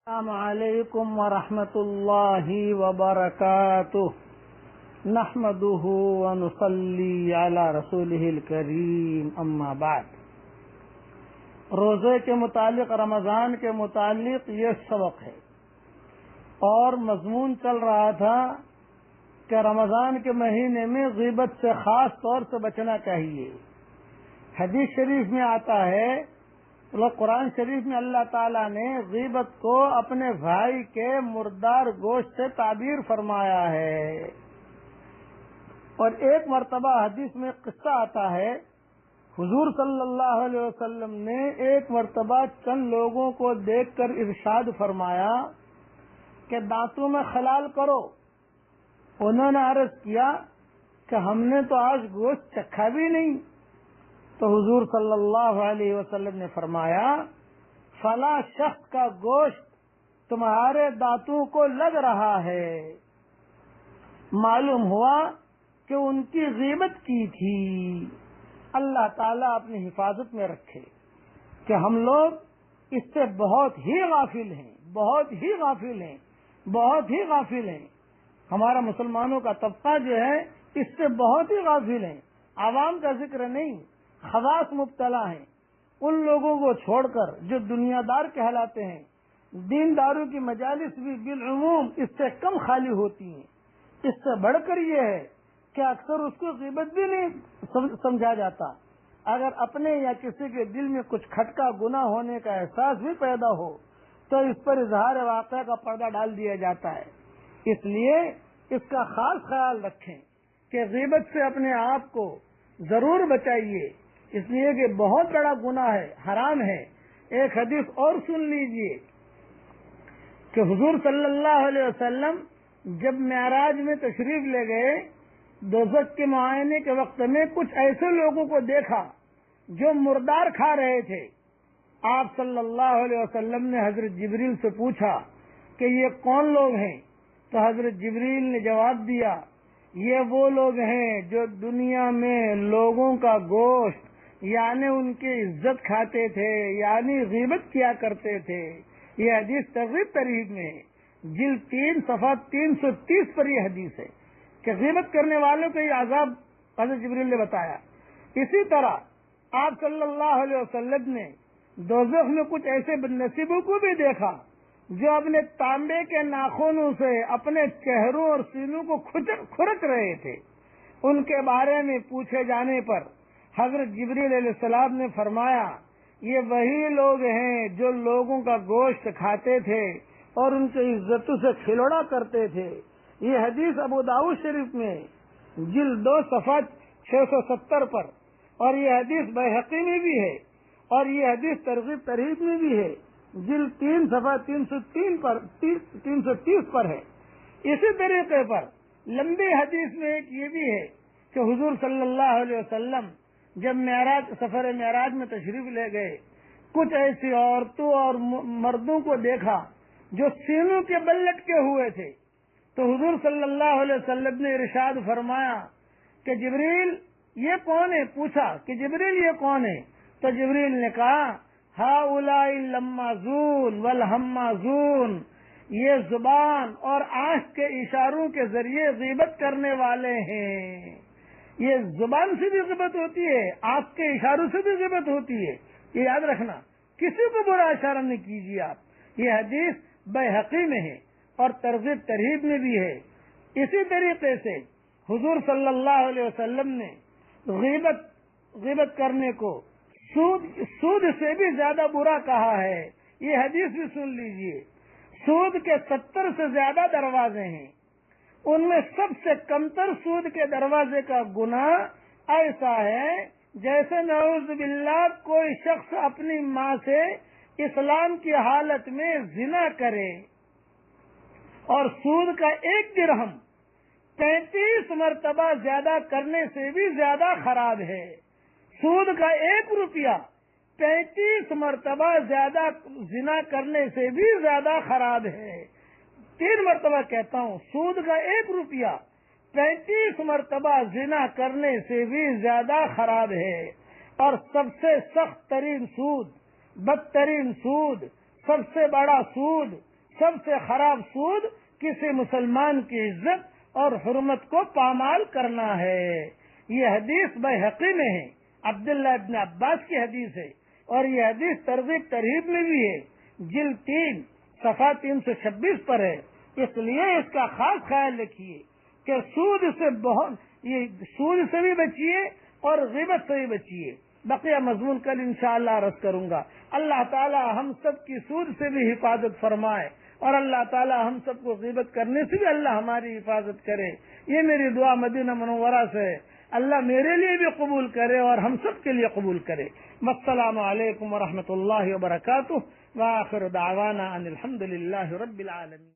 السلام علیکم ورحمۃ اللہ وبرکاتہ نحمده ونصلی علی رسولہ الکریم اما بعد۔ روزے کے متعلق، رمضان کے متعلق یہ سبق ہے اور مضمون چل رہا تھا کہ رمضان کے مہینے میں غیبت سے خاص طور سے بچنا چاہیے۔ حدیث شریف میں آتا ہے، قرآن شریف میں اللہ تعالیٰ نے غیبت کو اپنے بھائی کے مردار گوشت سے تعبیر فرمایا ہے۔ اور ایک مرتبہ حدیث میں قصہ آتا ہے، حضور صلی اللہ علیہ وسلم نے ایک مرتبہ چند لوگوں کو دیکھ کر ارشاد فرمایا کہ دانتوں میں خلال کرو۔ انہوں نے عرض کیا کہ ہم نے تو آج گوشت چکھا بھی نہیں۔ تو حضور صلی اللہ علیہ وسلم نے فرمایا، فلاں شخص کا گوشت تمہارے دانتوں کو لگ رہا ہے۔ معلوم ہوا کہ ان کی غیبت کی تھی۔ اللہ تعالیٰ اپنی حفاظت میں رکھے کہ ہم لوگ اس سے بہت ہی غافل ہیں، بہت ہی غافل ہیں، بہت ہی غافل ہیں۔ ہمارا مسلمانوں کا طبقہ جو ہے اس سے بہت ہی غافل ہے۔ عوام کا ذکر نہیں، خواص مبتلا ہیں۔ ان لوگوں کو چھوڑ کر جو دنیا دار کہلاتے ہیں، دین داروں کی مجالس بھی بالعموم اس سے کم خالی ہوتی ہیں۔ اس سے بڑھ کر یہ ہے کہ اکثر اس کو غیبت بھی نہیں سمجھا جاتا۔ اگر اپنے یا کسی کے دل میں کچھ کھٹکا گناہ ہونے کا احساس بھی پیدا ہو تو اس پر اظہار واقعہ کا پردہ ڈال دیا جاتا ہے۔ اس لیے اس کا خاص خیال رکھیں کہ غیبت سے اپنے آپ کو ضرور بچائیے، اس لیے کہ بہت بڑا گناہ ہے، حرام ہے۔ ایک حدیث اور سن لیجئے کہ حضور صلی اللہ علیہ وسلم جب معراج میں تشریف لے گئے، دوزخ کے معائنے کے وقت میں کچھ ایسے لوگوں کو دیکھا جو مردار کھا رہے تھے۔ آپ صلی اللہ علیہ وسلم نے حضرت جبریل سے پوچھا کہ یہ کون لوگ ہیں؟ تو حضرت جبریل نے جواب دیا، یہ وہ لوگ ہیں جو دنیا میں لوگوں کا گوشت یعنی ان کی عزت کھاتے تھے، یعنی غیبت کیا کرتے تھے۔ یہ حدیث ترغیب ترہیب میں ہے، جلد 3 صفحہ 330 پر یہ حدیث ہے کہ غیبت کرنے والوں کو یہ عذاب حضرت جبریل نے بتایا۔ اسی طرح آپ صلی اللہ علیہ وسلم نے دوزخ میں کچھ ایسے بد نصیبوں کو بھی دیکھا جو اپنے تانبے کے ناخنوں سے اپنے چہروں اور سینوں کو کھرچ رہے تھے۔ ان کے بارے میں پوچھے جانے پر حضرت جبریل علیہ السلام نے فرمایا، یہ وہی لوگ ہیں جو لوگوں کا گوشت کھاتے تھے اور ان کی عزتوں سے کھلوڑا کرتے تھے۔ یہ حدیث ابو داؤد شریف میں جلد 2 صفحہ 670 پر، اور یہ حدیث بہقی میں بھی ہے، اور یہ حدیث ترغیب ترہیب میں بھی ہے، جلد 3 صفحہ 330 پر ہے۔ اسی طریقے پر لمبی حدیث میں ایک یہ بھی ہے کہ حضور صلی اللہ علیہ وسلم جب سفر معراج میں تشریف لے گئے، کچھ ایسی عورتوں اور مردوں کو دیکھا جو سینوں کے بل لٹکے ہوئے تھے۔ تو حضور صلی اللہ علیہ وسلم نے ارشاد فرمایا کہ جبریل یہ کون ہے؟ پوچھا کہ جبریل یہ کون ہے؟ تو جبریل نے کہا، ہؤلاء اللمازون والہمازون، یہ زبان اور آنکھ کے اشاروں کے ذریعے غیبت کرنے والے ہیں۔ یہ زبان سے بھی غیبت ہوتی ہے، آنکھ کے اشاروں سے بھی غیبت ہوتی ہے، یہ یاد رکھنا، کسی کو برا اشارہ نہیں کیجیے آپ۔ یہ حدیث بہقی میں ہے اور ترغیب ترہیب میں بھی ہے۔ اسی طریقے سے حضور صلی اللہ علیہ وسلم نے غیبت کرنے کو سود سے بھی زیادہ برا کہا ہے۔ یہ حدیث بھی سن لیجئے۔ سود کے 70 سے زیادہ دروازے ہیں، ان میں سب سے کمتر سود کے دروازے کا گناہ ایسا ہے جیسے نعوذ باللہ کوئی شخص اپنی ماں سے اسلام کی حالت میں زنا کرے۔ اور سود کا 1 درہم 33 مرتبہ زیادہ کرنے سے بھی زیادہ خراب ہے۔ سود کا 1 روپیہ 33 مرتبہ زیادہ زنا کرنے سے بھی زیادہ خراب ہے۔ 3 مرتبہ کہتا ہوں، سود کا 1 روپیہ 35 مرتبہ زنا کرنے سے بھی زیادہ خراب ہے۔ اور سب سے سخت ترین سود، بدترین سود، سب سے بڑا سود سب سے خراب سود کسی مسلمان کی عزت اور حرمت کو پامال کرنا ہے۔ یہ حدیث بیہقی میں ہے، عبداللہ ابن عباس کی حدیث ہے، اور یہ حدیث ترغیب ترہیب میں بھی ہے، جلد 3 صفحہ 326 پر ہے۔ اس لیے اس کا خاص خیال رکھیے کہ سود سے بھی بچیے اور غیبت سے بھی بچیے۔ بقیہ مضمون کل انشاءاللہ عرض کروں گا۔ اللہ تعالی ہم سب کی سود سے بھی حفاظت فرمائے، اور اللہ تعالی ہم سب کو غیبت کرنے سے بھی اللہ ہماری حفاظت کرے۔ یہ میری دعا مدینہ منورہ سے اللہ میرے لیے بھی قبول کرے اور ہم سب کے لیے قبول کرے۔ السلام علیکم ورحمۃ اللہ وبرکاتہ، وآخر دعوانا ان الحمد للہ رب العالمین۔